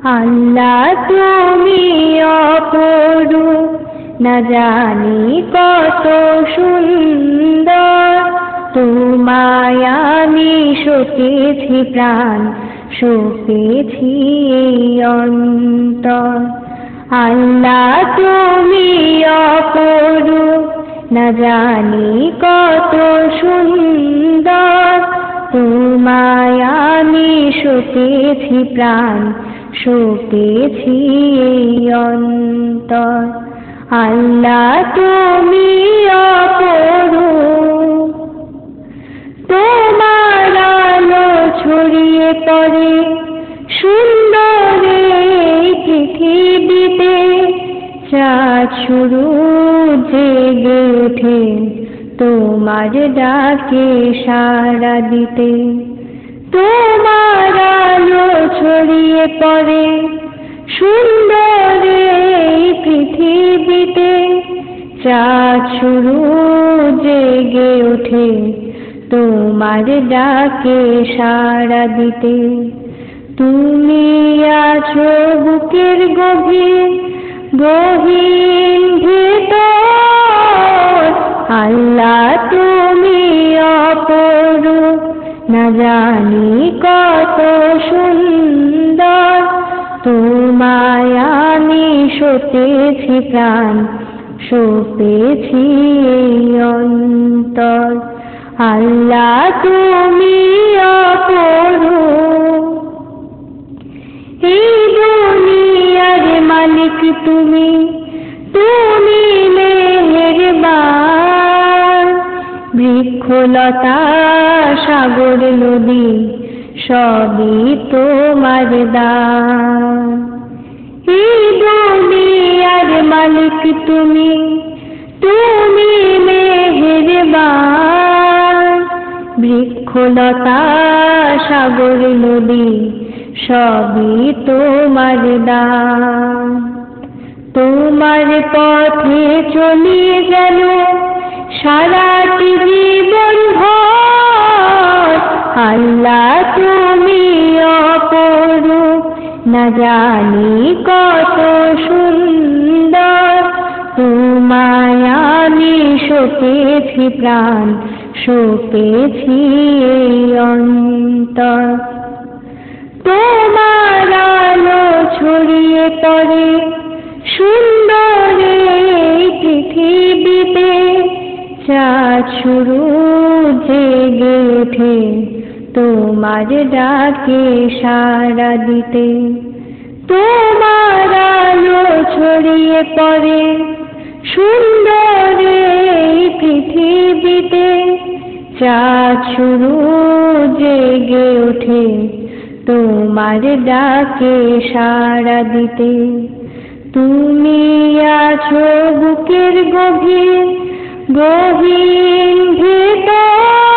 আল্লাহ তুমি অপরূপ, না জানি কত সুন্দর। তোমায় আমি সপেছি প্রাণ, সপেছি এই অন্তর। আল্লাহ তুমি অপরূপ, না জানি কত সুন্দর। তোমায় আমি সপেছি প্রাণ, সপেছি এই অন্তর। আল্লাহ তুমি অপরূপ, তোমার আলো ছড়িয়ে পড়ে সুন্দর এই পৃথিবীতে। চাঁদ শুরু জেগে ওঠে তোমার ডাকে সাড়া দিতে। তোমার আলো ছড়িয়ে পড়ে সুন্দর এই পৃথিবীতে। চাঁদ শুরু জেগে ওঠে তোমার ডাকে সাড়া দিতে। তুমি আছো বুকের গভীর গহীন ভেতর। আল্লাহ তুমি অপরূপ, না জানি কত সুন্দর। তোমায় আমি সপেছি প্রাণ, সপেছি এই অন্তর। আল্লাহ তুমি অপরূপ, এই দুনিয়ার মালিক তুমি, তুমি মেহেরবান। বৃক্ষলতা সাগর নদী সবই তোমার দান। এই দুনিয়ার মালিক তুমি, তুমি মেহেরবান। বৃক্ষলতা সাগর নদী সবই তোমার দান। তোমার পথে চলিয়ে গেল সারাটি জীবন ভর। আল্লাহ তুমি অপরূপ, না জানি কত সুন্দর। তোমায় আমি সপেছি প্রাণ, সপেছি এই অন্তর। তোমার আলো ছড়িয়ে পড়ে সুন্দর এই পৃথিবীতে। চাঁদ শুরু জেগে ওঠে তোমার ডাকে সাড়া দিতে। তোমার আলো ছড়িয়ে পড়ে সুন্দর এই পৃথিবীতে। চাঁদ শুরু জেগে ওঠে তোমার ডাকে সাড়া দিতে। তুমি আছো বুকের গভীর গহীন ভেতর।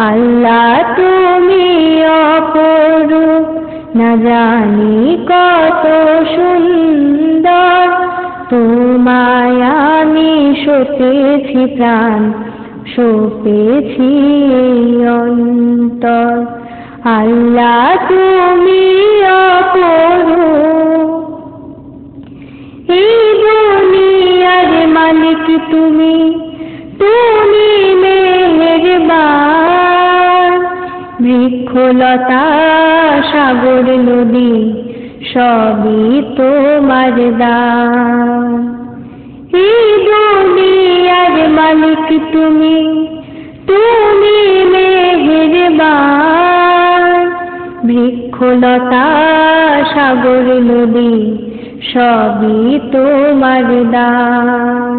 আল্লাহ তুমি অপরূপ, না জানি কত সুন্দর। তোমায় আমি সপেছি প্রাণ, সপেছি এই অন্তর। আল্লাহ তুমি অপরূপ, এই দুনিয়ার মালিক তুমি, তুমি মেহেরবান। বৃক্ষলতা সাগর নদী সবই তোমার দান। এই দুনিয়ার মালিক তুমি, তুমি মেহেরবান। বৃক্ষলতা সাগর নদী সবই তোমার দান।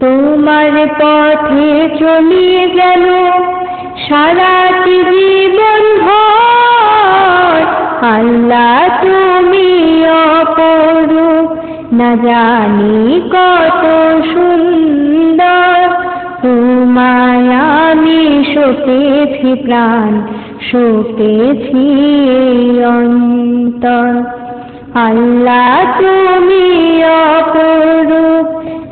তোমার পথে চলিয়ে গেল সারাটি জীবন ভর। আল্লাহ তুমি অপরূপ, না জানি কত সুন্দর। তোমায় আমি সপেছি প্রাণ, সপেছি এই অন্তর। আল্লাহ তুমি অপরূপ,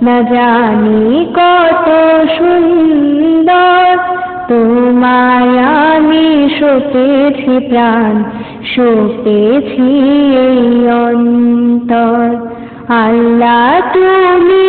না জানি কত সুন্দর। তোমায় আমি সপেছি প্রাণ, সপেছি এই অন্তর। আল্লাহ তুমি